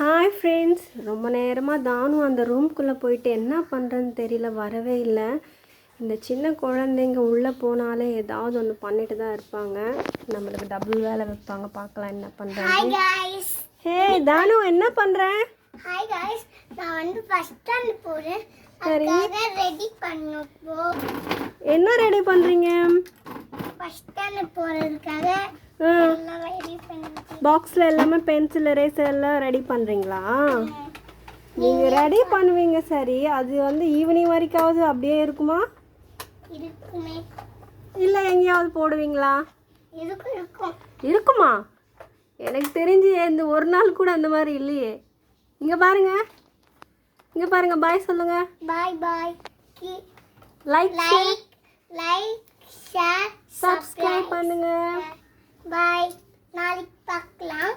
Hi friends, ரொம்ப நேரமாக தானும் அந்த ரூம்குள்ளே போயிட்டு என்ன பண்ணுறதுன்னு தெரியல, வரவே இல்லை. இந்த சின்ன குழந்தைங்க உள்ளே போனாலே ஏதாவது ஒன்று பண்ணிட்டு தான் இருப்பாங்க. நம்மளுக்கு டபுள் வேலை வைப்பாங்க. பார்க்கலாம் என்ன பண்ணுறாங்க. ஹே தானு, என்ன பண்ணுறேன்? ஹாய் गाइस, நான் வந்து ஃபர்ஸ்ட் ஸ்டாண்டர்ட் போறேன். சரி, ரெடி பண்ணனும். என்ன ரெடி பண்ணுறீங்க? ஃபர்ஸ்ட் ஸ்டாண்டர்ட் போறதுக்காக எல்லாம் ரெடி பண்ணிட்டேன். பாக்ஸில் எல்லாமே பென்சில் எரேசர் எல்லாம் ரெடி பண்ணுறீங்களா? நீங்கள் ரெடி பண்ணுவீங்க, சரி. அது வந்து ஈவினிங் வரைக்காவது அப்படியே இருக்குமா? இருக்குமே. இல்லை எங்கேயாவது போடுவீங்களா? இருக்கும். இருக்குமா? எனக்கு தெரிஞ்சு இந்த ஒரு நாள் கூட அந்த மாதிரி இல்லையே. இங்கே பாருங்க, இங்கே பாருங்க. பாய் சொல்லுங்க. பாய் பாய். லைக் ஷேர் சப்ஸ்கிரைப் பண்ணுங்க. பாய். நாளைக்கு பார்க்கலாம்.